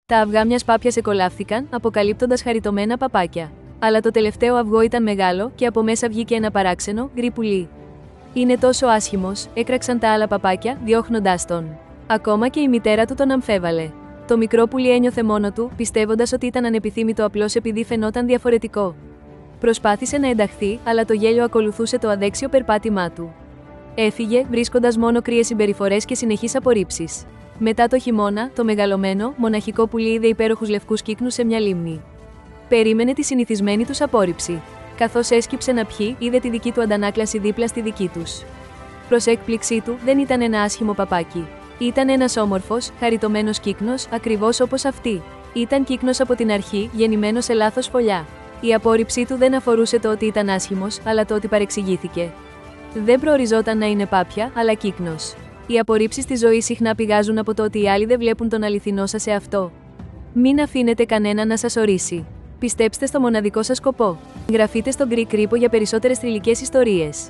Τα αυγά μιας πάπιας εκολάφθηκαν, αποκαλύπτοντας χαριτωμένα παπάκια. Αλλά το τελευταίο αυγό ήταν μεγάλο και από μέσα βγήκε ένα παράξενο, γκρι πουλί. «Είναι τόσο άσχημος», έκραξαν τα άλλα παπάκια, διώχνοντάς τον. Ακόμα και η μητέρα του τον αμφέβαλε. Το μικρό πουλί ένιωθε μόνο του, πιστεύοντας ότι ήταν ανεπιθύμητο απλώς επειδή φαινόταν διαφορετικό. Προσπάθησε να ενταχθεί, αλλά το γέλιο ακολουθούσε το αδέξιο περπάτημά του. Έφυγε, βρίσκοντας μόνο κρύες συμπεριφορές και συνεχείς απορρίψεις. Μετά το χειμώνα, το μεγαλωμένο, μοναχικό πουλί είδε υπέροχους λευκούς κύκνους σε μια λίμνη. Περίμενε τη συνηθισμένη τους απόρριψη. Καθώς έσκυψε να πιει, είδε τη δική του αντανάκλαση δίπλα στη δική τους. Προς έκπληξή του, δεν ήταν ένα άσχημο παπάκι. Ήταν ένας όμορφος, χαριτωμένος κύκνος, ακριβώς όπως αυτή. Ήταν κύκνος από την αρχή, γεννημένος σε λάθος φωλιά. Η απόρριψή του δεν αφορούσε το ότι ήταν άσχημος, αλλά το ότι παρεξηγήθηκε. Δεν προοριζόταν να είναι πάπια, αλλά κύκνος. Οι απορρίψεις στη ζωή συχνά πηγάζουν από το ότι οι άλλοι δεν βλέπουν τον αληθινό σας εαυτό. Μην αφήνετε κανένα να σας ορίσει. Πιστέψτε στο μοναδικό σας σκοπό. Γραφείτε στο Greek Repo για περισσότερες θρυλικές ιστορίες.